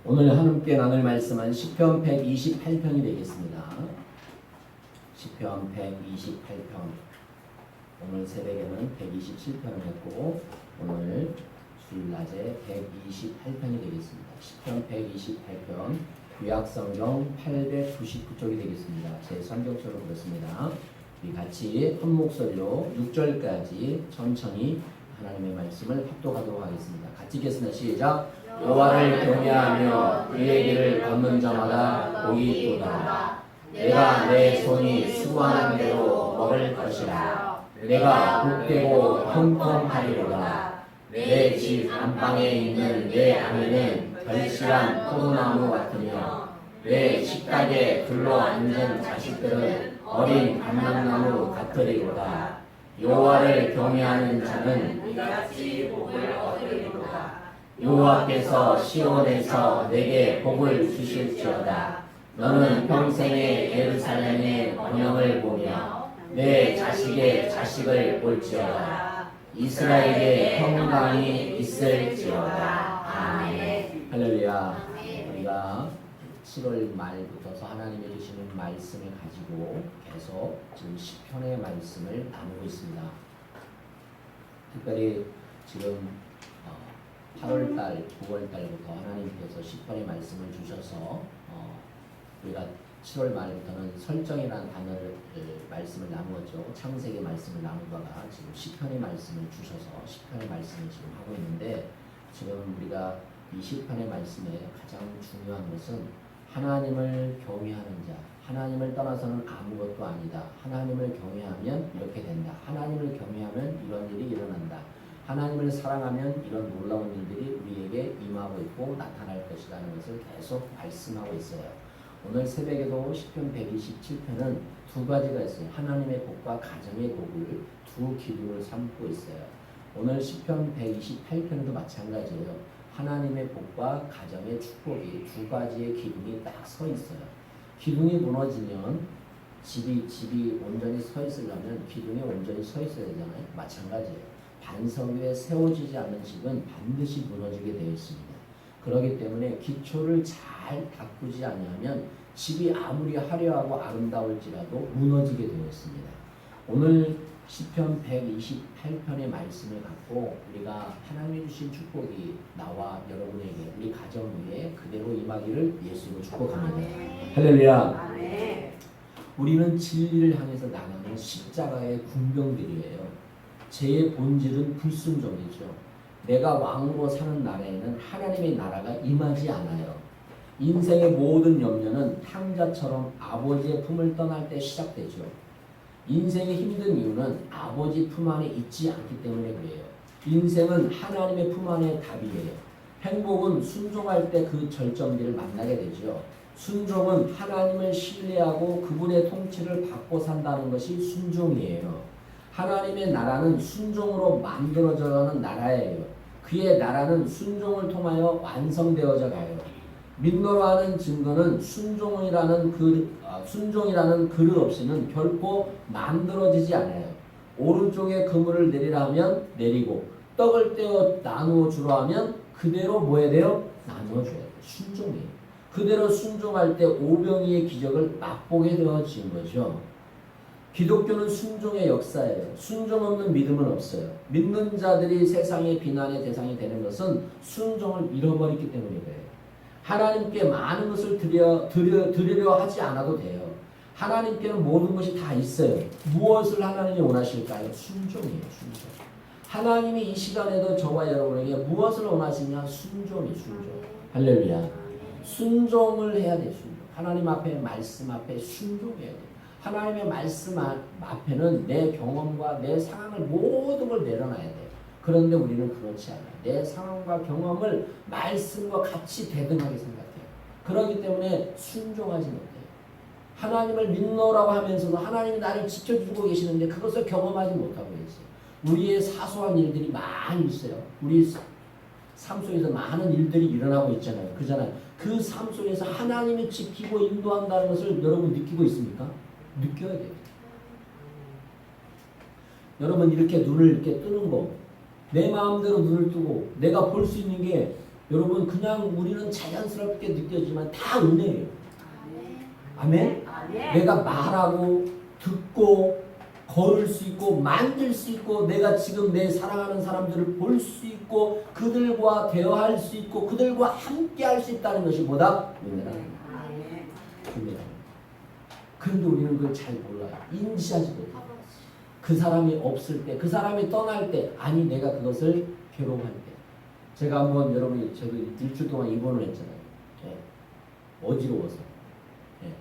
오늘 함께 나눌 말씀은 시편 128편이 되겠습니다. 시편 128편. 오늘 새벽에는 127편을 했고 오늘 주일 낮에 128편이 되겠습니다. 시편 128편 구약성경 899쪽이 되겠습니다. 제 성경처럼 그렇습니다. 우리 같이 한 목소리로 6절까지 천천히 하나님의 말씀을 합독하도록 하겠습니다. 같이 읽겠습니다. 시작. 여호와를 경외하며 그의 길을 걷는 자마다 복이 있도다. 내가 내 손이 수고하는 대로 먹을 것이라. 내가 복되고 형통하리로다. 내 집 안방에 있는 내 아내는 결실한 포도나무 같으며 내 식탁에 둘러앉은 자식들은 어린 감람나무 같으리로다. 여호와를 경외하는 자는 이같이 복을 얻으리로다. 여호와께서 시온에서 내게 복을 주실지어다. 너는 평생에 예루살렘의 번영을 보며 내 자식의 자식을 볼지어다. 이스라엘의 평강이 있을지어다. 아멘. 할렐루야. 우리가 7월 말부터서 하나님이 주시는 말씀을 가지고 계속 지금 시편의 말씀을 나누고 있습니다. 특별히 지금 8월달, 9월달부터 하나님께서 시편의 말씀을 주셔서 우리가 7월 말부터는 설정이라는 단어를 말씀을 나누었죠. 창세기 말씀을 나누다가 지금 시편의 말씀을 주셔서 시편의 말씀을 지금 하고 있는데 지금 우리가 이 시편의 말씀에 가장 중요한 것은 하나님을 경외하는 자, 하나님을 떠나서는 아무것도 아니다. 하나님을 경외하면 이렇게 된다. 하나님을 경외하면 이런 일이 일어난다. 하나님을 사랑하면 이런 놀라운 일들이 우리에게 임하고 있고 나타날 것이라는 것을 계속 말씀하고 있어요. 오늘 새벽에도 시편 127편은 두 가지가 있어요. 하나님의 복과 가정의 복을 두 기둥을 삼고 있어요. 오늘 시편 128편도 마찬가지예요. 하나님의 복과 가정의 축복이 두 가지의 기둥이 딱 서 있어요. 기둥이 무너지면 집이 온전히 서 있으려면 기둥이 온전히 서 있어야 되잖아요. 마찬가지예요. 반석 위에 세워지지 않는 집은 반드시 무너지게 되어 있습니다. 그렇기 때문에 기초를 잘 닦지 아니하면 집이 아무리 화려하고 아름다울지라도 무너지게 되어 있습니다. 오늘 시편 128편의 말씀을 갖고 우리가 하나님이 주신 축복이 나와 여러분에게 우리 가정 위에 그대로 임하기를 예수로 축복합니다. 할렐루야. 우리는 진리를 향해서 나가는 십자가의 군병들이에요. 제 본질은 불순종이죠. 내가 왕으로 사는 나라에는 하나님의 나라가 임하지 않아요. 인생의 모든 염려는 탕자처럼 아버지의 품을 떠날 때 시작되죠. 인생이 힘든 이유는 아버지 품 안에 있지 않기 때문에 그래요. 인생은 하나님의 품 안에 답이에요. 행복은 순종할 때 그 절정기를 만나게 되죠. 순종은 하나님을 신뢰하고 그분의 통치를 받고 산다는 것이 순종이에요. 하나님의 나라는 순종으로 만들어져가는 나라예요. 그의 나라는 순종을 통하여 완성되어져 가요. 믿노라 하는 증거는 순종이라는 그릇 없이는 결코 만들어지지 않아요. 오른쪽에 그물을 내리라 하면 내리고 떡을 떼어 나누어 주라 하면 그대로 뭐 해야 돼요? 나누어 줘야 돼요. 순종이에요. 그대로 순종할 때 오병이의 기적을 맛보게 되어진 거죠. 기독교는 순종의 역사예요. 순종 없는 믿음은 없어요. 믿는 자들이 세상의 비난의 대상이 되는 것은 순종을 잃어버렸기 때문에 그래요. 하나님께 많은 것을 드리려 하지 않아도 돼요. 하나님께는 모든 것이 다 있어요. 무엇을 하나님이 원하실까요? 순종이에요. 순종. 하나님이 이 시간에도 저와 여러분에게 무엇을 원하시냐? 순종이 순종. 할렐루야. 순종을 해야 돼요. 순종. 하나님 앞에 말씀 앞에 순종해야 돼요. 하나님의 말씀 앞에는 내 경험과 내 상황을 모든 걸 내려놔야 돼요. 그런데 우리는 그렇지 않아요. 내 상황과 경험을 말씀과 같이 대등하게 생각해요. 그렇기 때문에 순종하지 못해요. 하나님을 믿노라고 하면서도 하나님이 나를 지켜주고 계시는데 그것을 경험하지 못하고 있어요. 우리의 사소한 일들이 많이 있어요. 우리 삶 속에서 많은 일들이 일어나고 있잖아요. 그잖아요. 그 삶 속에서 하나님이 지키고 인도한다는 것을 여러분 느끼고 있습니까? 느껴야 돼요. 여러분 이렇게 눈을 이렇게 뜨는 거, 내 마음대로 눈을 뜨고 내가 볼 수 있는 게 여러분 그냥 우리는 자연스럽게 느껴지지만 다 은혜예요. 아멘? 내가 말하고 듣고 걸을 수 있고 만들 수 있고 내가 지금 내 사랑하는 사람들을 볼 수 있고 그들과 대화할 수 있고 그들과 함께 할 수 있다는 것이 뭐다? 은혜라는 거예요. 은혜라는 거예요. 그런데 우리는 그걸 잘 몰라요. 인지하지 못해요. 그 사람이 없을 때, 그 사람이 떠날 때, 아니 내가 그것을 괴로워할 때. 제가 한번 여러분이 저도 일주일 동안 입원을 했잖아요. 예. 어지러워서. 예.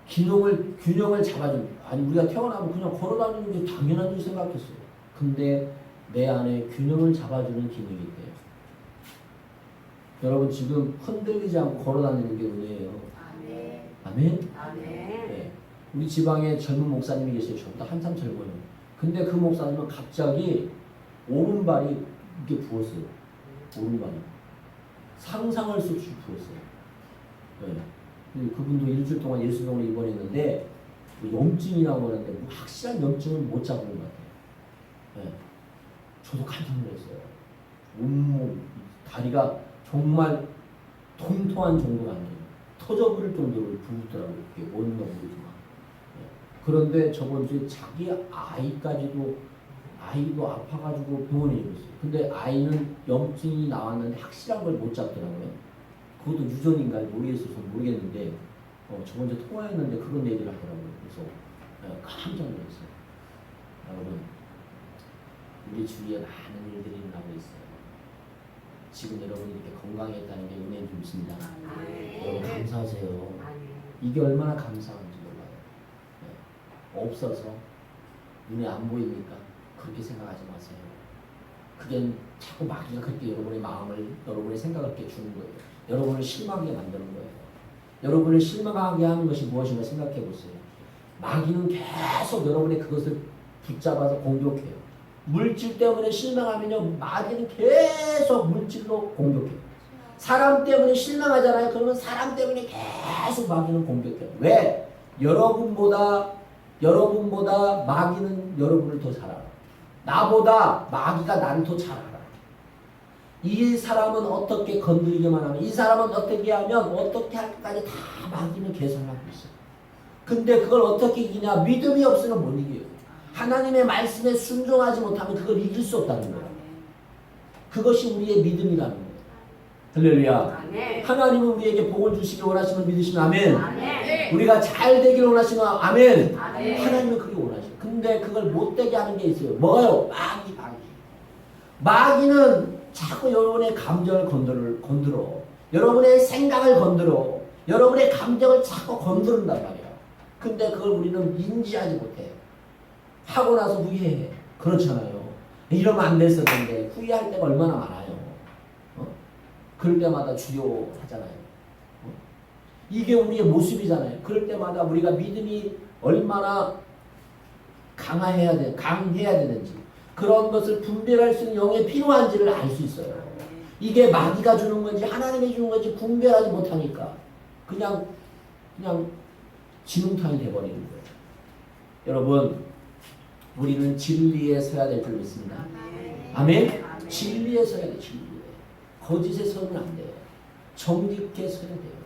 균형을 잡아준. 아니 우리가 태어나면 그냥 걸어다니는 게 당연한 줄 생각했어요. 근데 내 안에 균형을 잡아주는 기능이 있대요. 여러분 지금 흔들리지 않고 걸어다니는 게 은혜예요. 아멘? 네. 우리 지방에 젊은 목사님이 계세요. 저보다 한참 젊어요. 근데 그 목사님은 갑자기 오른발이 이렇게 부었어요. 오른발이. 상상할 수 없이 부었어요. 네. 그분도 일주일 동안 예수병원에 입원했는데 염증이라고 하는데 뭐 확실한 염증은 못 잡은 것 같아요. 네. 저도 깜짝 놀랐어요. 온몸, 다리가 정말 통통한 정도가 아니에요. 터져버릴 정도로 부었더라고요. 이게 뭔가 모르지만. 네. 그런데 저번 주에 자기 아이도 아파가지고 병원에 입었어요. 근데 아이는 염증이 나왔는데 확실한 걸 못 잡더라고요. 그것도 유전인가 모르겠어서 모르겠는데 저번 주에 통화했는데 그런 얘기를 하더라고요. 그래서 깜짝 놀랐어요. 여러분 우리 주위에 많은 일들이 일어나고 있어요. 지금 여러분이 이렇게 건강했다는 게 은혜인 줄 믿습니다. 여러분 감사하세요. 이게 얼마나 감사한지 몰라요. 네. 없어서 눈에 안 보이니까 그렇게 생각하지 마세요. 그게 자꾸 마귀가 그렇게 여러분의 마음을, 여러분의 생각을 이렇게 주는 거예요. 여러분을 실망하게 만드는 거예요. 여러분을 실망하게 하는 것이 무엇인가 생각해 보세요. 마귀는 계속 여러분의 그것을 붙잡아서 공격해요. 물질 때문에 실망하면요, 마귀는 계속 물질로 공격해요. 사람 때문에 실망하잖아요. 그러면 사람 때문에 계속 마귀는 공격해요. 왜? 여러분보다 마귀는 여러분을 더 잘 알아. 나보다 마귀가 나를 더 잘 알아. 이 사람은 어떻게 건드리기만 하면, 이 사람은 어떻게 하면 어떻게 할까지 다 마귀는 계산하고 있어요. 근데 그걸 어떻게 이기냐? 믿음이 없으면 못 이겨요. 하나님의 말씀에 순종하지 못하면 그걸 이길 수 없다는 거예요. 그것이 우리의 믿음이라는 거예요. 할렐루야. 하나님은 우리에게 복을 주시기 원하시면 믿으시면 아멘. 우리가 잘 되기를 원하시면 아멘. 하나님은 그게 원하셔요. 근데 그걸 못되게 하는 게 있어요. 뭐가요? 마귀는 자꾸 여러분의 감정을 건드려. 여러분의 생각을 건드려. 여러분의 감정을 자꾸 건드린단 말이야. 근데 그걸 우리는 인지하지 못해요. 하고 나서 후회해. 그렇잖아요. 이러면 안 됐을 텐데 후회할 때가 얼마나 많아요. 그럴 때마다 주여 하잖아요. 이게 우리의 모습이잖아요. 그럴 때마다 우리가 믿음이 얼마나 강해야 되는지, 그런 것을 분별할 수 있는 영이 필요한지를 알 수 있어요. 이게 마귀가 주는 건지 하나님이 주는 건지 분별하지 못하니까 그냥 지능탄이 돼버리는 거예요. 여러분, 우리는 진리에 서야 될 줄 믿습니다. 아멘? 진리에 서야 돼. 진리에. 거짓에 서면 안 돼요. 정직하게 서야 돼요.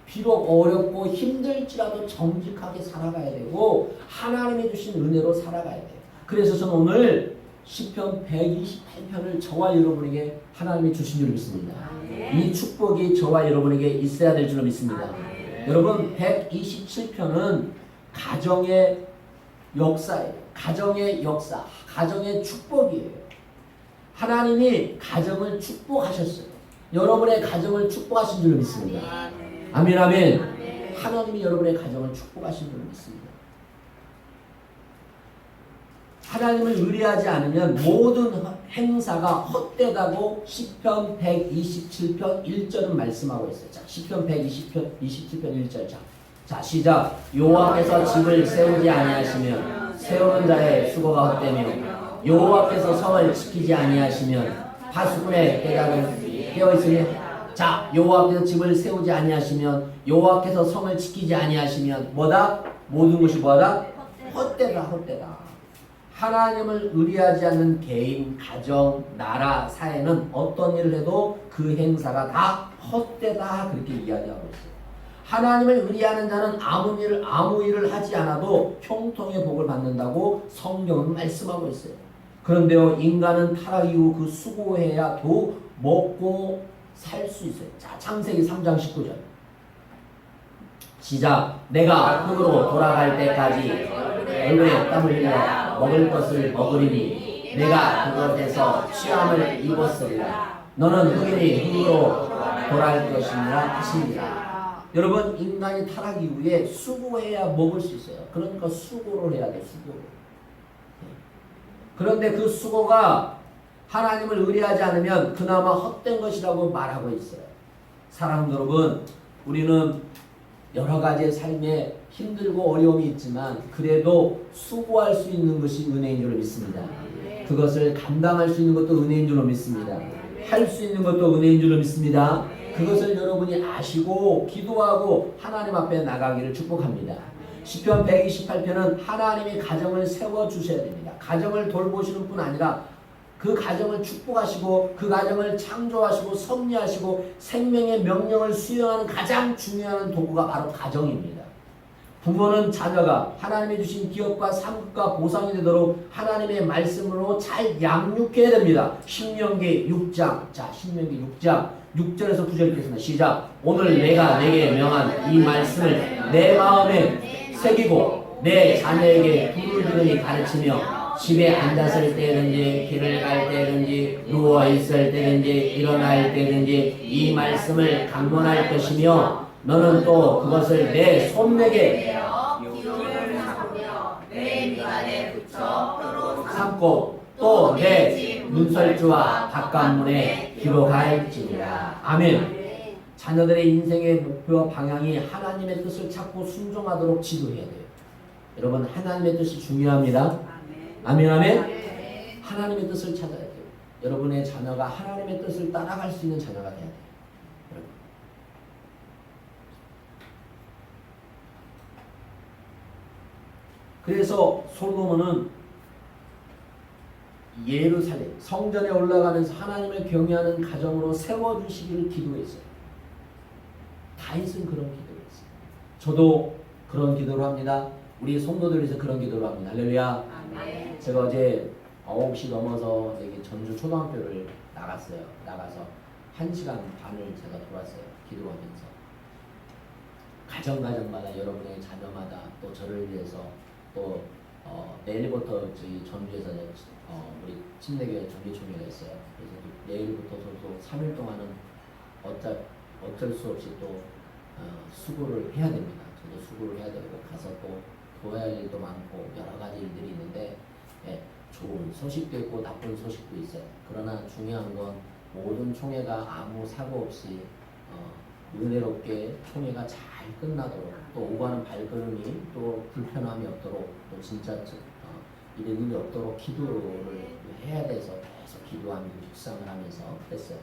비록 어렵고 힘들지라도 정직하게 살아가야 되고 하나님이 주신 은혜로 살아가야 돼요. 그래서 저는 오늘 시편 128편을 저와 여러분에게 하나님이 주신 줄 믿습니다. 이 축복이 저와 여러분에게 있어야 될 줄 믿습니다. 여러분, 127편은 가정의 역사예요. 가정의 역사, 가정의 축복이에요. 하나님이 가정을 축복하셨어요. 여러분의 가정을 축복하신 줄 믿습니다. 아멘, 아멘. 하나님이 여러분의 가정을 축복하신 줄 믿습니다. 하나님을 의뢰하지 않으면 모든 행사가 헛되다고 시편 127편 1절은 말씀하고 있어요. 자, 시편 127편 1절. 자, 시작. 여호와께서 집을 세우지 아니하시면 세우는 자의 수고가 헛되며 여호와께서 성을 지키지 아니하시면 파수꾼의 깨달은 깨어있으니. 자, 여호와께서 집을 세우지 아니하시면, 여호와께서 성을 지키지 아니하시면 뭐다? 모든 것이 뭐다? 헛되다. 하나님을 의리하지 않는 개인, 가정, 나라, 사회는 어떤 일을 해도 그 행사가 다 헛되다 그렇게 이야기하고 있어요. 하나님을 의리하는 자는 아무 일을 하지 않아도 형통의 복을 받는다고 성경은 말씀하고 있어요. 그런데요, 인간은 타락 이후 그 수고해야 더 먹고 살 수 있어요. 자, 창세기 3장 19절. 시작. 내가 흙으로 돌아갈 때까지 얼굴에 땀을 흘려 먹을 것을 먹으리니 내가 그것에서 취함을 입었으리라. 너는 흙이니 흙으로 돌아갈 것이니라 하시니라. 여러분, 인간이 타락 이후에 수고해야 먹을 수 있어요. 그러니까 수고를 해야 돼. 수고를. 그런데 그 수고가 하나님을 의뢰하지 않으면 그나마 헛된 것이라고 말하고 있어요. 사랑하는 여러분, 우리는 여러 가지의 삶에 힘들고 어려움이 있지만 그래도 수고할 수 있는 것이 은혜인 줄 믿습니다. 그것을 감당할 수 있는 것도 은혜인 줄 믿습니다. 할 수 있는 것도 은혜인 줄 믿습니다. 그것을 여러분이 아시고 기도하고 하나님 앞에 나가기를 축복합니다. 시편 128편은 하나님이 가정을 세워주셔야 됩니다. 가정을 돌보시는 뿐 아니라 그 가정을 축복하시고 그 가정을 창조하시고 섭리하시고 생명의 명령을 수행하는 가장 중요한 도구가 바로 가정입니다. 부모는 자녀가 하나님이 주신 기업과 상급과 보상이 되도록 하나님의 말씀으로 잘 양육해야 됩니다. 신명기 6장. 자, 신명기 6장 6절에서 9절 읽겠습니다. 시작. 오늘 내가 내게 명한 이 말씀을 내 마음에 새기고 내 자녀에게 부르짖으니 가르치며 집에 앉았을 때든지 길을 갈 때든지 누워 있을 때든지 일어날 때든지 이 말씀을 강론할 것이며 너는 또 그것을 내 손목에 내 미간에 붙여 삼고 또 내 문설주와 바깥문에 기록할지니라. 아멘. 자녀들의 인생의 목표와 방향이 하나님의 뜻을 찾고 순종하도록 지도해야 돼요. 여러분, 하나님의 뜻이 중요합니다. 아멘, 아멘. 하나님의 뜻을 찾아야 돼요. 여러분의 자녀가 하나님의 뜻을 따라갈 수 있는 자녀가 돼야 돼요. 그래서 솔로몬은 예루살렘 성전에 올라가면서 하나님을 경외하는 가정으로 세워주시기를 기도했어요. 다윗은 그런 기도를 했어요. 저도 그런 기도를 합니다. 우리 성도들에서 그런 기도를 합니다. 할렐루야. 아멘. 제가 어제 9시 넘어서 여기 전주 초등학교를 나가서 1시간 반을 제가 돌았어요. 기도하면서. 가정마다 여러분의 자녀마다 또 저를 위해서 또 내일부터 저희 전주에서 우리 침례교회 정기총회가 있어요. 그래서 내일부터 또 3일 동안은 어쩔 수 없이 또 수고를 해야 됩니다. 저도 수고를 해야 되고 가서 또 도와야 할 일도 많고 여러 가지 일들이 있는데 좋은 소식도 있고 나쁜 소식도 있어요. 그러나 중요한 건 모든 총회가 아무 사고 없이 은혜롭게 총회가 잘 끝나도록 또 오가는 발걸음이 또 불편함이 없도록 또 진짜 이런 일이 없도록 기도를 해야 돼서 계속 기도하면서 묵상을 하면서 했어요.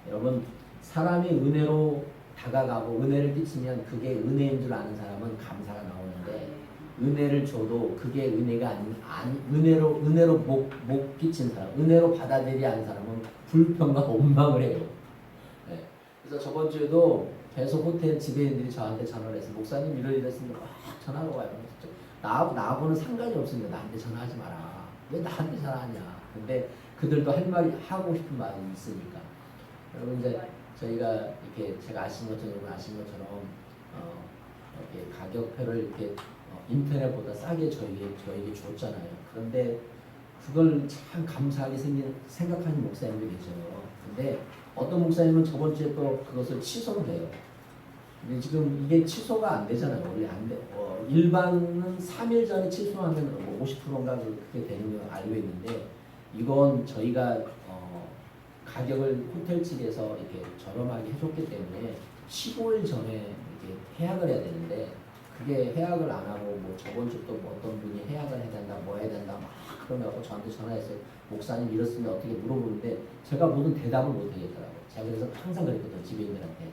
여러분, 사람이 은혜로 다가가고 은혜를 끼치면 그게 은혜인 줄 아는 사람은 감사가 나오는데 은혜를 줘도 그게 은혜가 은혜로 못 끼친 사람, 은혜로 받아들이지 않은 사람은 불평과 원망을 해요. 네. 그래서 저번 주에도 계속 호텔 지배인들이 저한테 전화를 해서 목사님 이런 일 했으면 막 전화가 와요. 나하고는 상관이 없으니까 나한테 전화하지 마라. 왜 나한테 전화하냐. 근데 그들도 할 말이 하고 싶은 마음이 있으니까. 여러분, 이제 저희가 이렇게 제가 여러분 아신 것처럼 이렇게 가격표를 이렇게 인터넷보다 싸게 저에게 줬잖아요. 그런데 그걸 참 감사하게 생각하는 목사님도 계셔요. 근데 어떤 목사님은 저번 주에 또 그것을 취소를 해요. 근데 지금 이게 취소가 안 되잖아요. 원래 안 돼. 일반은 3일 전에 취소하면 50%인가 그렇게 되는 걸 알고 있는데 이건 저희가 가격을 호텔 측에서 이렇게 저렴하게 해줬기 때문에 15일 전에 이렇게 해약을 해야 되는데 그게 해약을 안 하고 뭐 저번 주 또 어떤 분이 해약을 해야 된다, 뭐 해야 된다 막 그러냐고 저한테 전화했어요. 목사님 이렇습니다. 어떻게 물어보는데 제가 모든 대답을 못 하겠더라고요. 제가 그래서 항상 그랬거든요. 지배인들한테.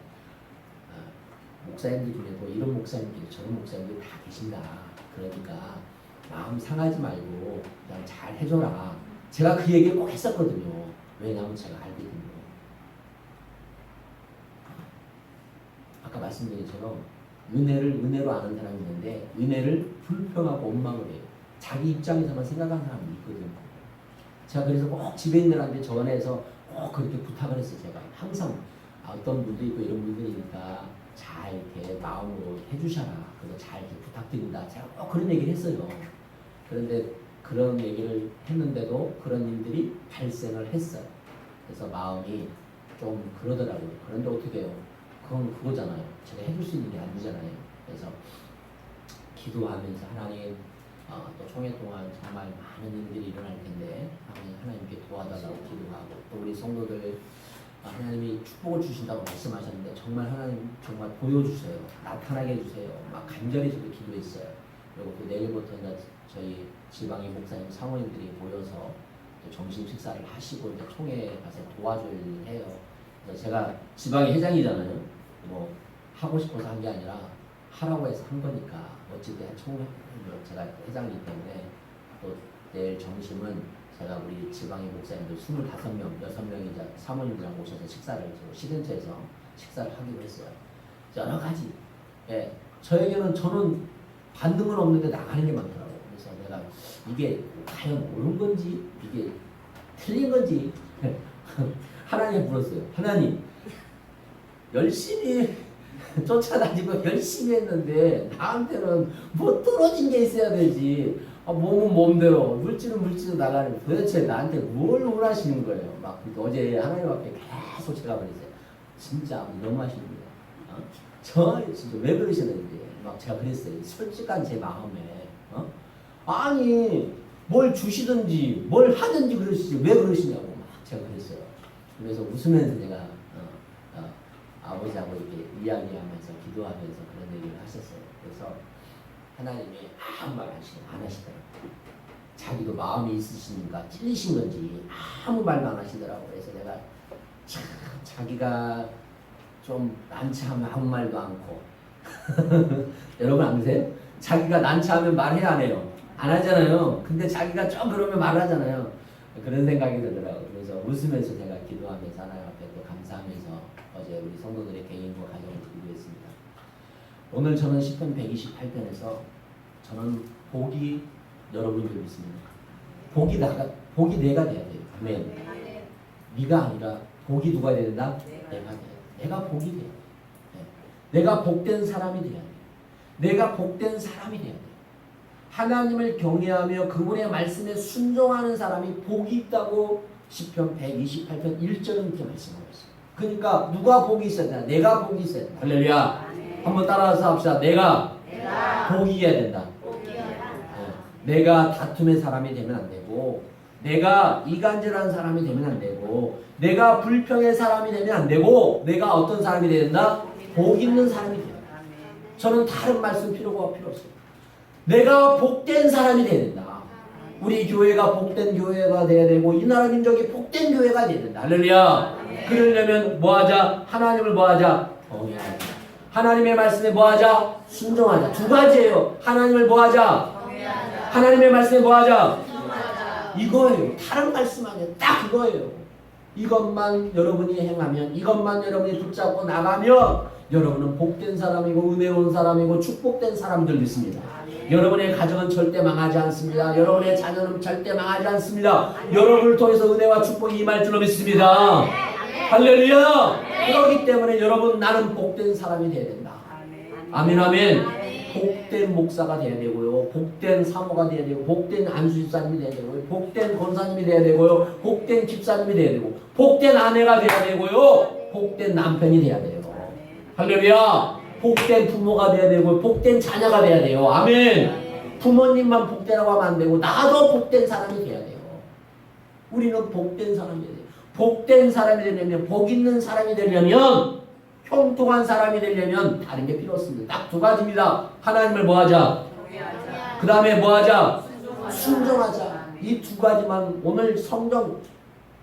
목사님들 중에도 이런 목사님들이 저런 목사님들이 다 계신다. 그러니까 마음 상하지 말고 그냥 잘 해줘라. 제가 그 얘기를 꼭 했었거든요. 왜냐하면 제가 알거든요. 아까 말씀드린 것처럼 은혜를 은혜로 아는 사람이 있는데 은혜를 불평하고 원망을 해요. 자기 입장에서만 생각하는 사람이 있거든요. 제가 그래서 꼭 지배인들한테 전해서 꼭 그렇게 부탁을 했어요. 제가 항상 어떤 분도 있고 이런 분들이니까 잘 이렇게 마음으로 해주셔라. 그래서 잘 이렇게 부탁드린다. 제가 꼭 그런 얘기를 했어요. 그런데 그런 얘기를 했는데도 그런 일들이 발생을 했어요. 그래서 마음이 좀 그러더라고요. 그런데 어떻게 해요? 그건 그거잖아요. 제가 해줄 수 있는 게 아니잖아요. 그래서 기도하면서 하나님 또 총회 동안 정말 많은 일들이 일어날 텐데 하나님께 도와달라고 기도하고 또 우리 성도들 하나님이 축복을 주신다고 말씀하셨는데 정말 하나님 정말 보여주세요. 나타나게 해주세요. 막 간절히 저도 기도했어요. 그리고 또 내일부터 이제 저희 지방의 목사님 사모님들이 모여서 점심 식사를 하시고 이제 총회에 가서 도와줄 일을 해요. 그래서 제가 지방의 회장이잖아요. 뭐 하고 싶어서 한 게 아니라 하라고 해서 한 거니까 어찌된 총회 제가 회장이기 때문에 또 내일 점심은 제가 우리 지방의 목사님들 25명, 6명이 이제 사모님들랑 오셔서 식사를 시즌처에서 식사를 하기로 했어요. 여러 가지. 예, 저에게는 저는 반등은 없는데 나가는 게 많더라고요. 그래서 내가 이게 과연 옳은 건지 이게 틀린 건지 하나님께 물었어요. 하나님 열심히 쫓아다니고 열심히 했는데 나한테는 뭐 떨어진 게 있어야 되지. 몸은 몸대로 물질은 물질로 나가는 도대체 나한테 뭘 원하시는 거예요. 막 어제 하나님 앞에 계속 제가 그랬어요. 진짜 너무 하십니다. 저 진짜 왜 그러시는지 막 제가 그랬어요. 솔직한 제 마음에 아니 뭘 주시든지 뭘 하든지 그러시지 왜 그러시냐고 막 제가 그랬어요. 그래서 웃으면서 제가 아버지하고 이렇게 이야기하면서 기도하면서 그런 얘기를 하셨어요. 그래서 하나님이 아무 말 안 하시더라고요. 자기도 마음이 있으시니까 찔리신 건지 아무 말도 안 하시더라고요. 그래서 내가 참 자기가 좀 난처하면 아무 말도 않고 여러분 아세요? 자기가 난처하면 말해야 안 해요. 안 하잖아요. 근데 자기가 좀 그러면 말하잖아요. 그런 생각이 들더라고요. 그래서 웃으면서 제가 기도하면서 하나님 앞에 또 감사하면서 어제 우리 성도들의 개인과 가정을 기도했습니다. 오늘 저는 시편 128편에서 저는 복이 여러분인 줄 믿습니다. 복이 내가 돼야 돼요. 아멘. 네가 아니라 복이 누가 돼야 된다? 내가 돼야 돼. 내가 복이 돼야 돼. 내가 복된 사람이 돼야 돼. 내가 복된 사람이 돼야 돼. 하나님을 경외하며 그분의 말씀에 순종하는 사람이 복이 있다고 시편 128편 1절은 이렇게 말씀하고 있어요. 그러니까 누가 복이 있어야 되나? 내가 복이 있어야 된다. 할렐루야. 한번 따라서 합시다. 내가 복이어야 된다. 내가 다툼의 사람이 되면 안 되고 내가 이간질한 사람이 되면 안 되고 내가 불평의 사람이 되면 안 되고 내가 어떤 사람이 되야 된다? 복 있는 사람이 돼야 된다. 저는 다른 말씀 필요 없어요. 내가 복된 사람이 돼야 된다. 우리 교회가 복된 교회가 돼야 되고 이 나라 민족이 복된 교회가 돼야 된다. 할렐루야. 그러려면 뭐하자? 하나님을 뭐하자? 경외하자. 하나님의 말씀에 뭐하자? 순종하자. 두 가지예요. 하나님을 뭐하자? 하나님의 말씀에 뭐하자? 이거예요. 다른 말씀 아니에요. 딱 그거예요. 이것만 여러분이 행하면 이것만 여러분이 붙잡고 나가면 여러분은 복된 사람이고 은혜로운 사람이고 축복된 사람들 믿습니다. 여러분의 가정은 절대 망하지 않습니다. 여러분의 자녀는 절대 망하지 않습니다. 여러분을 통해서 은혜와 축복이 임할 줄로 믿습니다. 할렐루야. 그렇기 때문에 여러분 나는 복된 사람이 되어야 된다. 아멘 아멘. 복된 목사가 되어야 되고요. 복된 사모가 되어야 되고 복된 안수집사님이 되어야 되고요. 복된 권사님이 되어야 되고요. 복된 집사님이 되어야 되고 복된 아내가 되어야 되고요. 복된 남편이 되어야 돼요. 할렐루야. 복된 부모가 되어야 되고 복된 자녀가 되어야 돼요. 아멘. 부모님만 복되라고 하면 안 되고 나도 복된 사람이 되어야 돼요. 우리는 복된 사람이 돼야 돼요. 복된 사람이 되려면 복 있는 사람이 되려면 형통한 사람이 되려면 다른 게 필요 없습니다. 딱 두 가지입니다. 하나님을 뭐하자? 그 다음에 뭐하자? 순종하자. 이 두 가지만 오늘 성경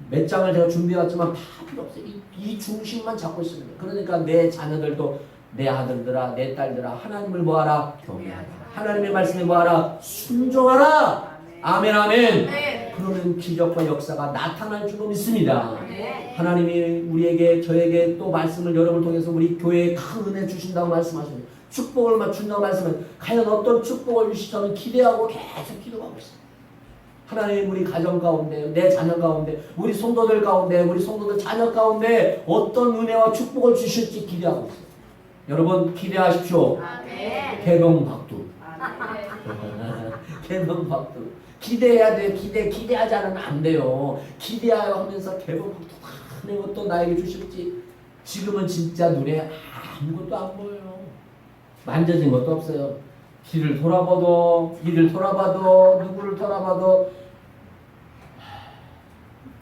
몇 장을 제가 준비해왔지만 다 필요 없어요. 이 중심만 잡고 있습니다. 그러니까 내 자녀들도 내 아들들아 내 딸들아 하나님을 뭐하라? 경외하라. 하나님의 말씀에 뭐하라? 순종하라. 아멘 아멘. 그러면 기적과 역사가 나타날 줄로 믿습니다. 하나님이 우리에게 저에게 또 말씀을 여러분을 통해서 우리 교회에 큰 은혜 주신다고 말씀하십니다. 축복을 맞춘다고 말씀은 과연 어떤 축복을 주실지 저는 기대하고 계속 기도하고 있습니다. 하나님 우리 가정 가운데 내 자녀 가운데 우리 성도들 가운데 우리 성도들 자녀 가운데 어떤 은혜와 축복을 주실지 기대하고 있어요. 여러분 기대하십시오. 개봉박두. 개봉박두. 기대해야 돼. 기대하지 않으면 안 돼요. 기대하여 하면서 개봉박두 하는 것도 나에게 주실지 지금은 진짜 눈에 아무것도 안 보여요. 만져진 것도 없어요. 길을 돌아봐도 누구를 돌아봐도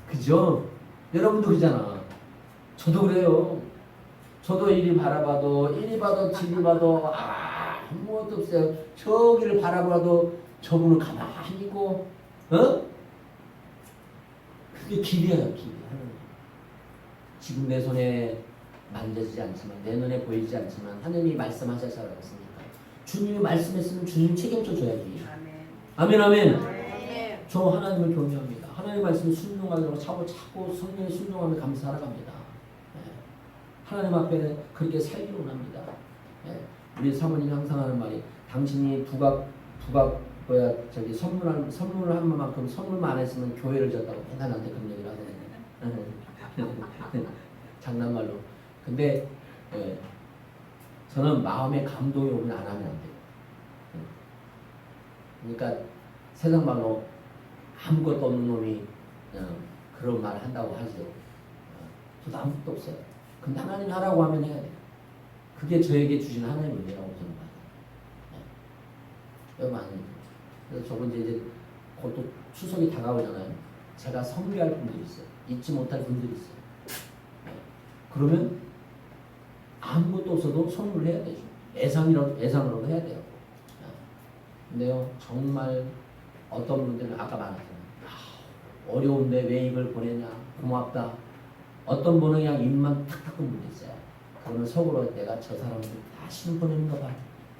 그죠? 여러분도 그러잖아. 저도 그래요. 저도 이리 바라봐도 이리 봐도 저리 봐도 아무것도 없어요. 저기를 바라봐도 저분은 가만히 있고 그게 길이에요. 길. 지금 내 손에 만져지지 않지만 내 눈에 보이지 않지만 하느님이 말씀하셔서 그렇습니까? 주님이 말씀했으면 주님 책임져 줘야지. 아멘 아멘. 저 하나님을 경외합니다. 하나님 말씀 순종하려고 차고 성령에 순종하며 감사하랍니다. 하나님 앞에는 그렇게 살기로 합니다. 우리 사모님이 항상 하는 말이 당신이 부각 선물을 한 만큼 선물만 안 했으면 교회를 졌다고 맨날 나한테 그런 얘기를 하거든요. 장난말로. 근데 저는 마음에 감동이 오면 안 하면 안 돼요. 그러니까 세상 말로 아무것도 없는 놈이 그런 말 한다고 하죠. 저도 아무것도 없어요. 근데 하나님이 하라고 하면 해야 돼요. 그게 저에게 주신 하나님의 은혜라고 저는 봐요. 여러분 아니에요. 그래서 저번 이제 곧 또 추석이 다가오잖아요. 제가 섬기할 분들이 있어요. 잊지 못할 분들이 있어요. 그러면 아무것도 없어도 선물을 해야 되죠. 예산으로도 해야 돼요. 근데요 정말 어떤 분들은 아까 말했잖아요. 어려운데 왜 이걸 보내냐 고맙다. 어떤 분은 그냥 입만 탁탁 끄는 분도 있어요. 그러면 속으로 내가 저 사람들 다 신을 보내는 거 봐.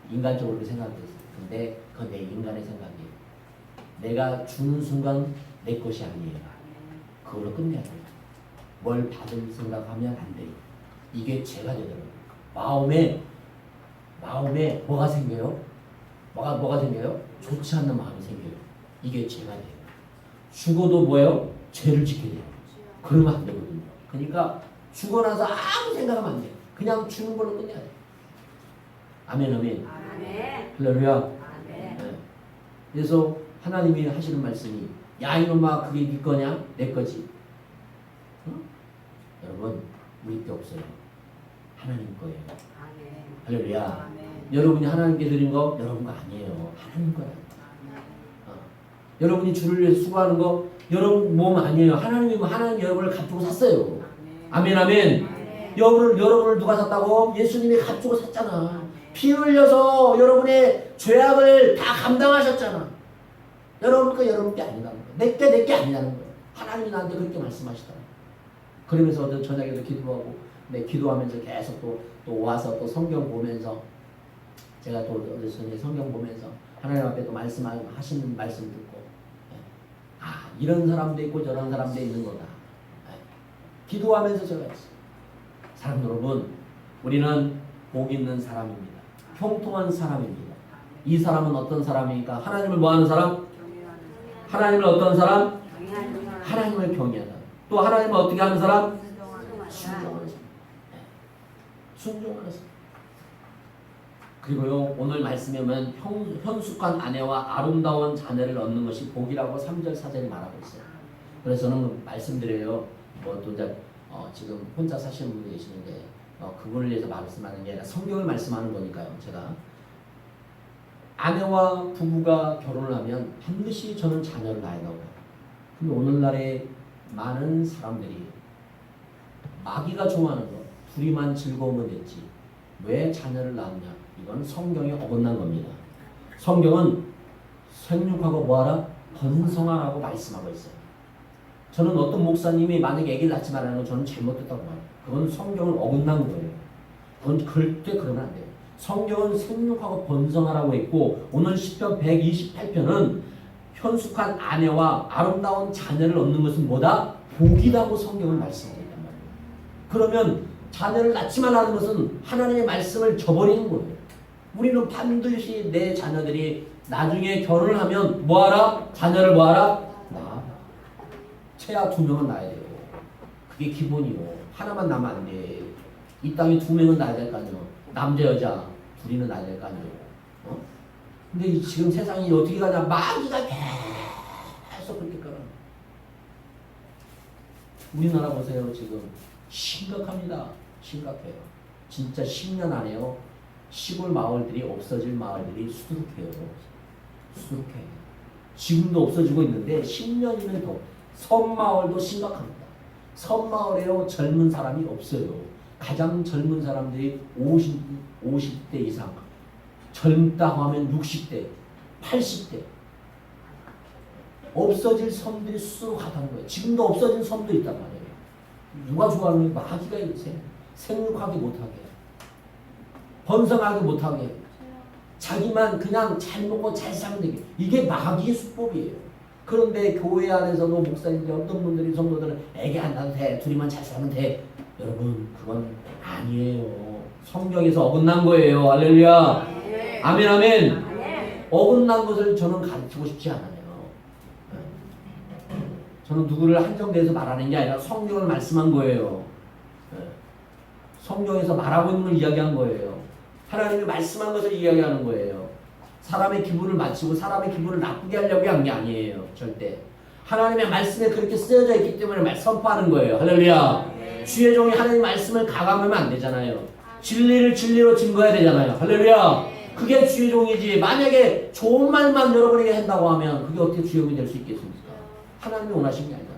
인간적으로 생각했어요. 근데 그건 내 인간의 생각이에요. 내가 주는 순간 내 것이 아니에요. 그걸로 끝내야 돼요. 뭘 받을 생각하면 안 돼요. 이게 죄가 되더라고요. 마음에 뭐가 생겨요? 뭐가 생겨요? 좋지 않는 마음이 생겨요. 이게 죄가 돼요. 죽어도 뭐예요? 죄를 짓게 돼요. 그러면 안 되거든요. 그러니까 죽어 나서 아무 생각하면 안 돼요. 그냥 주는 걸로 끝내야 돼요. 아멘 아멘. 할렐루야. 네. 그래서 하나님이 하시는 말씀이 야 이놈아 그게 네 거냐? 내 거지. 응? 여러분 우리 게 없어요. 하나님 거예요. 할렐루야. 여러분이 하나님께 드린 거 여러분 거 아니에요. 하나님 거라고. 여러분이 주를 위해서 수고하는 거 여러분 몸 아니에요. 하나님 여러분을 값주고 샀어요. 아멘 아멘. 여러분을 누가 샀다고? 예수님이 값주고 샀잖아. 피 흘려서 여러분의 죄악을 다 감당하셨잖아. 여러분 거 여러분 게 아니라는 거야. 내 게 아니라는 거야. 하나님이 나한테 그렇게 말씀하시더라. 그러면서 어제 저녁에도 기도하고 기도하면서 계속 또 와서 또 성경 보면서 제가 또 어제 저녁에 성경 보면서 하나님 앞에 또 하시는 말씀 듣고 이런 사람도 있고 저런 사람도 있는 거다. 기도하면서 제가 했어요. 사람 여러분 우리는 복 있는 사람입니다. 형통한 사람입니다. 이 사람은 어떤 사람입니까? 하나님을 뭐하는 사람? 하나님을 어떤 사람? 하나님을 경외하다. 또 하나님을 어떻게 하는 사람? 순종하는 사람. 순종하는 사람. 그리고요 오늘 말씀에 보면 현숙한 아내와 아름다운 자녀를 얻는 것이 복이라고 3절 4절이 말하고 있어요. 그래서 저는 말씀드려요. 또 이제 지금 혼자 사시는 분이 계시는데 그분을 위해서 말씀하는 게 아니라 성경을 말씀하는 거니까요. 제가 아내와 부부가 결혼을 하면 반드시 저는 자녀를 낳아야 하고 근데 오늘날에 많은 사람들이 마귀가 좋아하는 거 둘이만 즐거우면 됐지 왜 자녀를 낳느냐 이건 성경에 어긋난 겁니다. 성경은 생육하고 뭐하라? 번성하라고 말씀하고 있어요. 저는 어떤 목사님이 만약에 아기를 낳지 말라는 건 저는 잘못됐다고 봐요. 그건 성경을 어긋난 거예요. 절대 그러면 안 돼요. 성경은 생육하고 번성하라고 했고 오늘 시편 128편은 현숙한 아내와 아름다운 자녀를 얻는 것은 뭐다? 복이라고 성경은 말씀하고 있단 말이에요. 그러면 자녀를 낳지 말라는 것은 하나님의 말씀을 저버리는 거예요. 우리는 반드시 내 자녀들이 나중에 결혼을 하면 뭐하라? 자녀를 뭐하라? 낳아. 최하 2명은 낳아야 돼요. 그게 기본이요. 하나만 낳으면 안 돼. 이 땅에 2명은 낳아야 될 거 아니에요. 남자 여자 둘이는 낳아야 될 거 아니에요. 근데 지금 세상이 어떻게 가냐? 마귀가 계속 그렇게 끌어. 우리나라 보세요. 지금 심각합니다. 심각해요. 진짜 10년 안에요. 시골 마을들이 없어질 마을들이 수두룩해요. 수두룩해요. 지금도 없어지고 있는데 10년이면 더. 섬마을도 심각합니다. 섬마을에요. 젊은 사람이 없어요. 가장 젊은 사람들이 50대 이상. 젊다 하면 60대, 80대. 없어질 섬들이 수두룩하다는 거예요. 지금도 없어진 섬도 있단 말이에요. 누가 좋아하는 게 마귀가 이러세요. 생육하기 못하게, 번성하기 못하게, 자기만 그냥 잘 먹고 잘 사면 되게. 이게 마귀의 수법이에요. 그런데 교회 안에서도 목사님들 어떤 분들이 성도들은 애기 안 낳아도 돼, 둘이만 잘 살면 돼. 여러분 그건 아니에요. 성경에서 어긋난 거예요. 할렐루야. 아멘 아멘. 어긋난 것을 저는 가르치고 싶지 않아요. 저는 누구를 한정돼서 말하는 게 아니라 성경을 말씀한 거예요. 성경에서 말하고 있는 걸 이야기한 거예요. 하나님이 말씀한 것을 이야기하는 거예요. 사람의 기분을 맞추고 사람의 기분을 나쁘게 하려고 한 게 아니에요. 절대. 하나님의 말씀에 그렇게 쓰여져 있기 때문에 선포하는 거예요. 할렐루야. 주의 종이 하나님의 말씀을 가감하면 안 되잖아요. 진리를 진리로 증거해야 되잖아요. 할렐루야. 그게 주의 종이지. 만약에 좋은 말만 여러분에게 한다고 하면 그게 어떻게 주의 종이 될 수 있겠습니까? 하나님이 원하신 게 아니잖아요.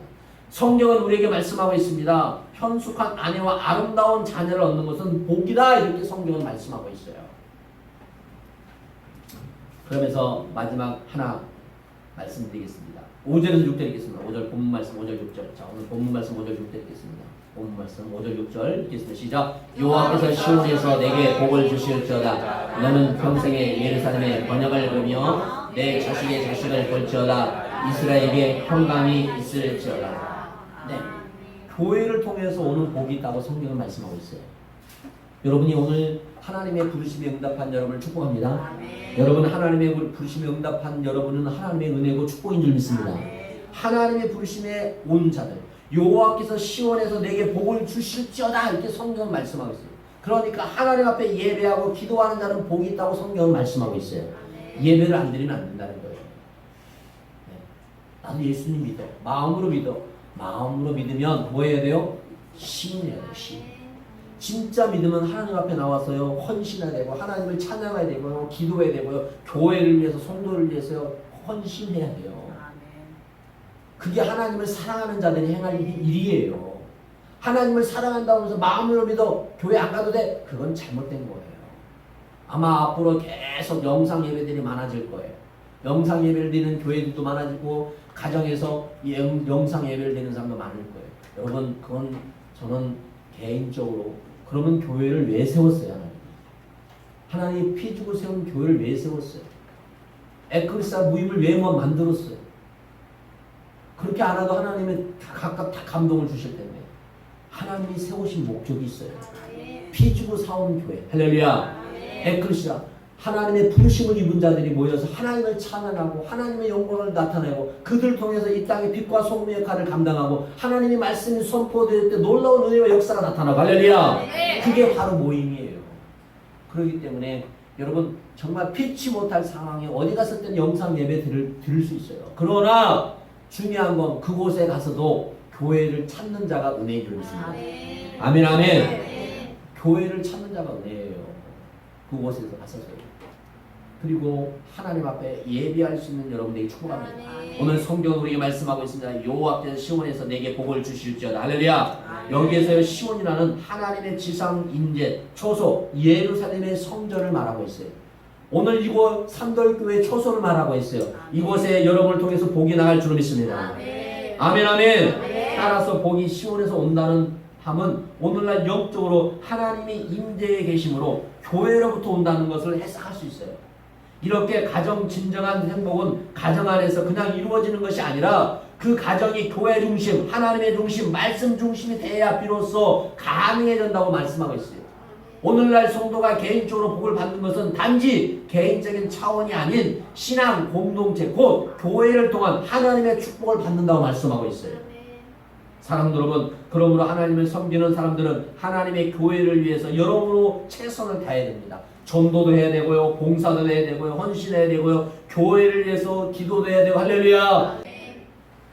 성경은 우리에게 말씀하고 있습니다. 현숙한 아내와 아름다운 자녀를 얻는 것은 복이다. 이렇게 성경은 말씀하고 있어요. 그러면서 마지막 하나 말씀드리겠습니다. 5절에서 6절 읽겠습니다. 5절 본문 말씀 5절 6절. 자, 오늘 본문 말씀 5절 6절 읽겠습니다. 본문 말씀 5절 6절 읽겠습니다. 시작. 여호와께서 시온에서 내게 복을 주실지어다. 너는 평생에 예루살렘에 번영을 보며 내 자식의 자식을 볼지어다. 이스라엘에게 평강이 있을지어다. 네, 교회를 통해서 오는 복이 있다고 성경은 말씀하고 있어요. 여러분이 오늘 하나님의 부르심에 응답한 여러분을 축복합니다. 여러분 하나님의 부르심에 응답한 여러분은 하나님의 은혜고 축복인 줄 믿습니다. 하나님의 부르심에 온 자들, 여호와께서 시온에서 내게 복을 주실지어다 이렇게 성경은 말씀하고 있어요. 그러니까 하나님 앞에 예배하고 기도하는 자는 복이 있다고 성경은 말씀하고 있어요. 예배를 안 드리면 안 된다는 거예요. 네. 나도 예수님 믿어. 마음으로 믿어. 마음으로 믿으면 뭐 해야 돼요? 시인해야 돼요. 시인. 진짜 믿으면 하나님 앞에 나와서요 헌신해야 되고 하나님을 찬양해야 되고요 기도해야 되고요 교회를 위해서 성도를 위해서 헌신해야 돼요. 그게 하나님을 사랑하는 자들이 행할 일이에요. 하나님을 사랑한다고 해서 마음으로 믿어 교회 안 가도 돼? 그건 잘못된 거예요. 아마 앞으로 계속 영상 예배들이 많아질 거예요. 영상 예배를 드리는 교회들도 많아지고 가정에서 영상 예배를 드리는 사람도 많을 거예요. 여러분 그건 저는 개인적으로 그러면 교회를 왜 세웠어요? 하나님이 피 주고 세운 교회를 왜 세웠어요? 에클리시아 무임을 왜 만들었어요? 그렇게 안 해도 하나님은 각각 다 감동을 주실 텐데 하나님이 세우신 목적이 있어요. 피 주고 사온 교회. 할렐루야. 에클리시아 하나님의 부르심을 입은 자들이 모여서 하나님을 찬양하고 하나님의 영광을 나타내고 그들 통해서 이 땅의 빛과 소금의 역할을 감당하고 하나님의 말씀이 선포될 때 놀라운 은혜와 역사가 나타나고 할렐루야. 그게 바로 모임이에요. 그렇기 때문에 여러분 정말 피치 못할 상황에 어디 갔을 때는 영상 예배 들을 수 있어요. 그러나 중요한 건 그곳에 가서도 교회를 찾는 자가 은혜인 줄 믿습니다. 아멘 아멘. 교회를 찾는 자가 은혜예요. 그곳에서 가서서요. 그리고 하나님 앞에 예비할 수 있는 여러분들에게 축복합니다. 오늘 성경은 우리에게 말씀하고 있습니다. 여호와께서 시온에서 내게 복을 주실지어다. 할렐루야. 여기에서 시온이라는 하나님의 지상 인재 초소 예루살렘의 성전을 말하고 있어요. 오늘 이곳 삼돌교회 초소를 말하고 있어요. 이곳에 여러분을 통해서 복이 나갈 줄 믿습니다. 아멘 아멘. 따라서 복이 시온에서 온다는 함은 오늘날 영적으로 하나님이 임재에 계심으로 교회로부터 온다는 것을 해석할 수 있어요. 이렇게 가정 진정한 행복은 가정 안에서 그냥 이루어지는 것이 아니라 그 가정이 교회 중심, 하나님의 중심, 말씀 중심이 돼야 비로소 가능해진다고 말씀하고 있어요. 오늘날 성도가 개인적으로 복을 받는 것은 단지 개인적인 차원이 아닌 신앙 공동체 곧 교회를 통한 하나님의 축복을 받는다고 말씀하고 있어요. 사랑들 여러분, 그러므로 하나님을 섬기는 사람들은 하나님의 교회를 위해서 여러모로 최선을 다해야 됩니다. 전도도 해야 되고요, 봉사도 해야 되고요, 헌신해야 되고요, 교회를 위해서 기도도 해야 되고. 할렐루야.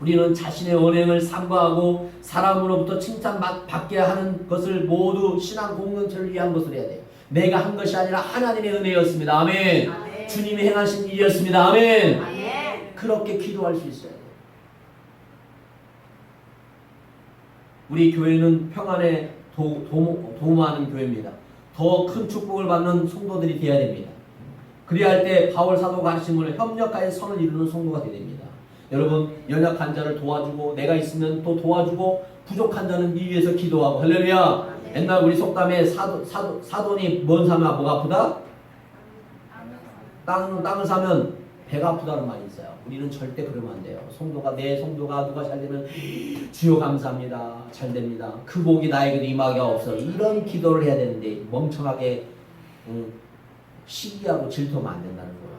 우리는 자신의 언행을 삼가하고 사람으로부터 칭찬받게 하는 것을 모두 신앙 공동체를 위한 것을 해야 돼요. 내가 한 것이 아니라 하나님의 은혜였습니다. 아멘. 아멘. 주님이 행하신 일이었습니다. 아멘. 아멘. 그렇게 기도할 수 있어요. 우리 교회는 평안에 도움하는 교회입니다. 더 큰 축복을 받는 성도들이 되어야 됩니다. 그래야 할 때 바울 사도 가르침을 협력하여 선을 이루는 성도가 되어야 됩니다. 여러분, 연약한 자를 도와주고 내가 있으면 또 도와주고 부족한 자는 이 위해서 기도하고. 할렐루야. 옛날 우리 속담에 사돈이 뭔 사면 뭐가 아프다? 땅을 사면 배가 아프다는 말이 있어요. 우리는 절대 그러면 안 돼요. 내 성도가 누가 잘 되면 주여 감사합니다. 잘 됩니다. 그 복이 나에게도 임하게 없어. 이런 기도를 해야 되는데 멍청하게 시기하고 질투하면 안 된다는 거야.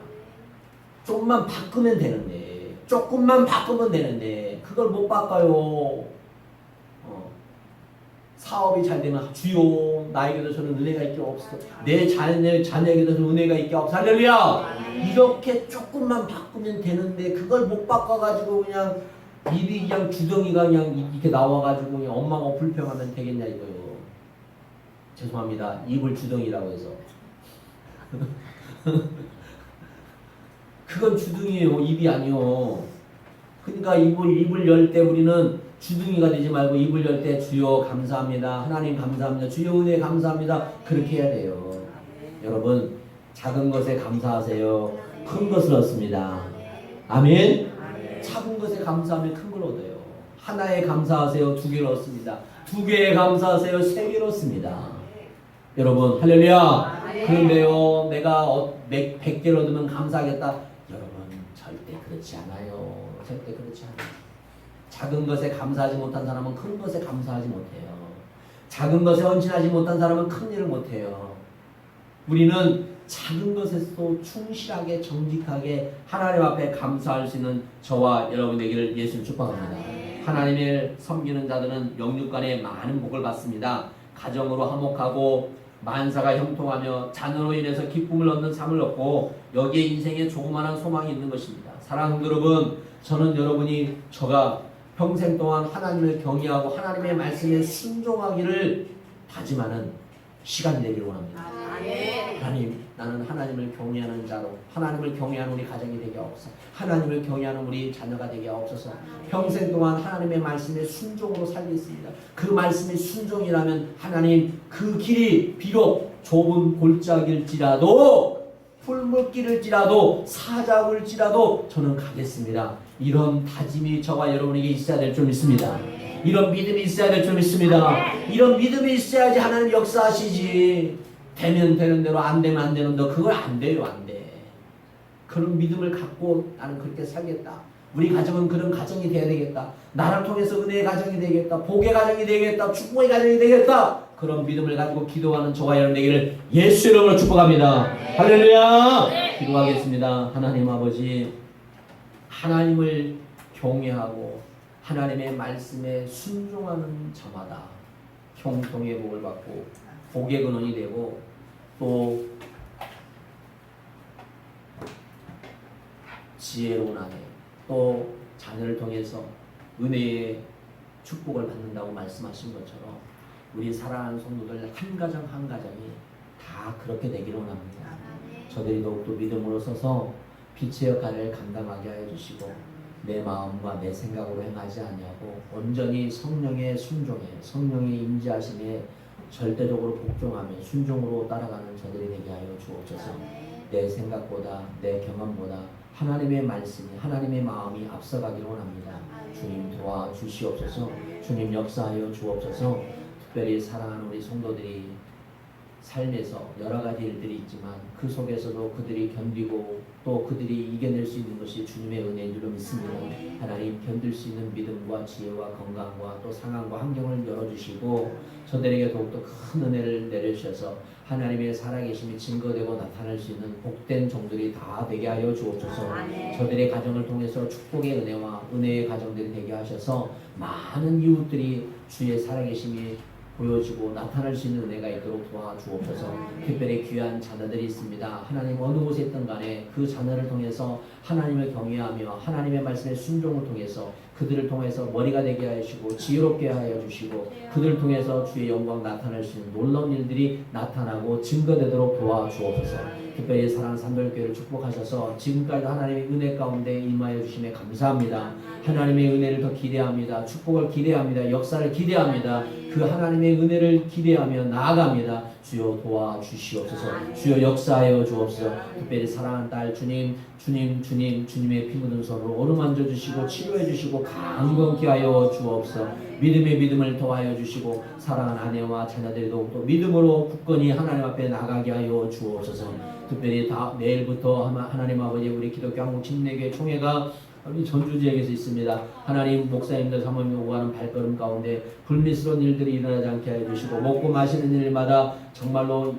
조금만 바꾸면 되는데. 조금만 바꾸면 되는데 그걸 못 바꿔요. 사업이 잘 되면 주여 나에게도 저는 은혜가 있게 없어. 내 자녀에게도 저는 은혜가 있게 없어. 할렐루야. 이렇게 조금만 바꾸면 되는데 그걸 못 바꿔가지고 그냥 입이 그냥 주둥이가 그냥 이렇게 나와가지고 그냥 엄마가 불평하면 되겠냐 이거요. 죄송합니다. 입을 주둥이라고 해서. 그건 주둥이에요. 입이 아니요. 그러니까 입을 열 때 우리는 주둥이가 되지 말고 입을 열 때 주여 감사합니다. 하나님 감사합니다. 주여 은혜 감사합니다. 그렇게 해야 돼요. 여러분, 작은 것에 감사하세요. 큰 것을 얻습니다. 아멘. 작은 것에 감사하면 큰 걸 얻어요. 하나에 감사하세요. 두 개를 얻습니다. 두 개에 감사하세요. 세 개를 얻습니다. 여러분, 할렐루야. 그런데요, 내가 100개를 얻으면 감사하겠다. 여러분, 절대 그렇지 않아요. 절대 그렇지 않아요. 작은 것에 감사하지 못한 사람은 큰 것에 감사하지 못해요. 작은 것에 헌신하지 못한 사람은 큰 일을 못해요. 우리는 작은 것에서도 충실하게 정직하게 하나님 앞에 감사할 수 있는 저와 여러분 되기를 예수를 축복합니다. 하나님을 섬기는 자들은 영육간에 많은 복을 받습니다. 가정으로 화목하고 만사가 형통하며 자녀로 인해서 기쁨을 얻는 삶을 얻고 여기에 인생에 조그마한 소망이 있는 것입니다. 사랑하는 여러분, 저는 여러분이 저가 평생 동안 하나님을 경외하고 하나님의 말씀에 순종하기를 다짐하는 시간이 되기를 원합니다. 하나님, 나는 하나님을 경외하는 자로, 하나님을 경외하는 우리 가정이 되게 없어. 하나님을 경외하는 우리 자녀가 되게 없어서 평생 동안 하나님의 말씀에 순종으로 살겠습니다. 그 말씀에 순종이라면 하나님 그 길이 비록 좁은 골짜기일지라도 풀물길일지라도 사자굴일지라도 저는 가겠습니다. 이런 다짐이 저와 여러분에게 있어야 될 줄 믿습니다. 이런 믿음이 있어야 될 줄 믿습니다. 이런 믿음이 있어야지 하나님 역사하시지. 되면 되는 대로 안 되면 안 되는 대로 그걸 안 돼요. 안 돼. 그런 믿음을 갖고 나는 그렇게 살겠다. 우리 가정은 그런 가정이 돼야 되겠다. 나를 통해서 은혜의 가정이 되겠다. 복의 가정이 되겠다. 축복의 가정이 되겠다. 그런 믿음을 가지고 기도하는 저와 여러분 되기를 예수 이름으로 축복합니다. 네. 할렐루야. 네. 기도하겠습니다. 하나님 아버지, 하나님을 경외하고 하나님의 말씀에 순종하는 저마다 형통의 복을 받고 복의 근원이 되고 또 지혜로운 아내, 또 자녀를 통해서 은혜의 축복을 받는다고 말씀하신 것처럼 우리 사랑하는 성도들 한 가정 한 가정이 다 그렇게 되기를 원합니다. 저들이 더욱더 믿음으로 서서 빛의 역할을 감당하게 하여 주시고 내 마음과 내 생각으로 행하지 아니하고 온전히 성령의 순종에, 성령의 임재하심에 절대적으로 복종하며 순종으로 따라가는 저들이 되게 하여 주옵소서. 내 생각보다 내 경험보다 하나님의 말씀이, 하나님의 마음이 앞서가기를 원합니다. 주님 도와주시옵소서. 주님 역사하여 주옵소서. 특별히 사랑하는 우리 성도들이 삶에서 여러 가지 일들이 있지만 그 속에서도 그들이 견디고 또 그들이 이겨낼 수 있는 것이 주님의 은혜인 줄로 믿습니다. 하나님 견딜 수 있는 믿음과 지혜와 건강과 또 상황과 환경을 열어주시고 저들에게 더욱더 큰 은혜를 내려주셔서 하나님의 살아계심이 증거되고 나타날 수 있는 복된 종들이 다 되게 하여 주옵소서. 저들의 가정을 통해서 축복의 은혜와 은혜의 가정들이 되게 하셔서 많은 이웃들이 주의 살아계심이 보여지고 나타날 수 있는 은혜가 있도록 도와주옵소서. 특별히 귀한 자녀들이 있습니다. 하나님 어느 곳에 있든 간에 그 자녀를 통해서 하나님을 경외하며 하나님의 말씀의 순종을 통해서 그들을 통해서 머리가 되게 하시고 지혜롭게 하여 주시고 그들을 통해서 주의 영광 나타날 수 있는 놀라운 일들이 나타나고 증거되도록 도와주옵소서. 특별히 사랑하는 산돌교회를 축복하셔서 지금까지 하나님의 은혜 가운데 임하여 주심에 감사합니다. 하나님의 은혜를 더 기대합니다. 축복을 기대합니다. 역사를 기대합니다. 그 하나님의 은혜를 기대하며 나아갑니다. 주여 도와주시옵소서. 주여 역사하여 주옵소서. 특별히 사랑하는 딸 주님의 피 묻은 손으로 어루만져 주시고 치료해 주시고 강건케 하여 주옵소서. 믿음의 믿음을 더하여 주시고 사랑하는 아내와 자녀들이 더욱더 믿음으로 굳건히 하나님 앞에 나가게 하여 주옵소서. 특별히 내일부터 하나님 아버지 우리 기독교 한국 침례교회 총회가 우리 전주 지역에서 있습니다. 하나님 목사님들 사모님이 오가는 발걸음 가운데 불미스러운 일들이 일어나지 않게 해주시고 먹고 마시는 일마다 정말로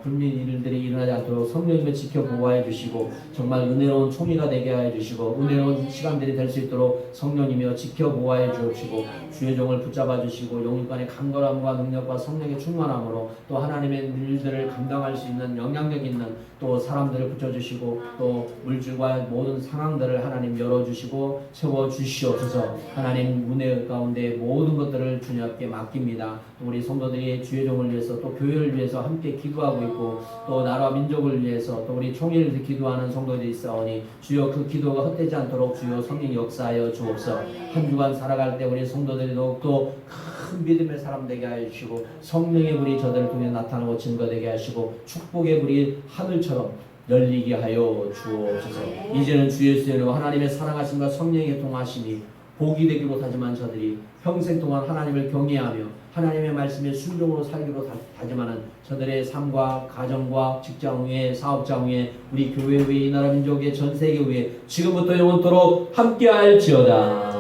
불미한 일들이 일어나지 않도록 성령님을 지켜보호해 주시고 정말 은혜로운 총회가 되게 해주시고 은혜로운 시간들이 될 수 있도록 성령님이여 지켜보호해 주시고 주의 종을 붙잡아 주시고 영육간의 강건함과 능력과 성령의 충만함으로 또 하나님의 일들을 감당할 수 있는 영향력 있는 또 사람들을 붙여주시고 또 물질과 모든 상황들을 하나님 열어주시고 채워주시옵소서. 하나님 은혜 가운데 모든 것들을 주님께 맡깁니다. 또 우리 성도들이 주의 종을 위해서 또 교회를 위해서 함께 기도하고 있고 또 나라와 민족을 위해서 또 우리 총회를 기도하는 성도들이 있사오니 주여 그 기도가 헛되지 않도록 주여 성령 역사하여 주옵소서. 한 주간 살아갈 때 우리 성도들이 더욱더 큰 믿음의 사람 되게 하시고 성령의 불이 저들을 통해 나타나고 증거되게 하시고 축복의 불이 하늘처럼 열리게 하여 주옵소서. 이제는 주 예수의 이름으로 하나님의 사랑하심과 성령의 동하심이 복이 되기 못하지만 저들이 평생 동안 하나님을 경외하며 하나님의 말씀에 순종으로 살기로 다짐하는 저들의 삶과 가정과 직장 위에 사업장 위에 우리 교회 위에 이 나라 민족의 전 세계 위에 지금부터 영원토록 함께할지어다.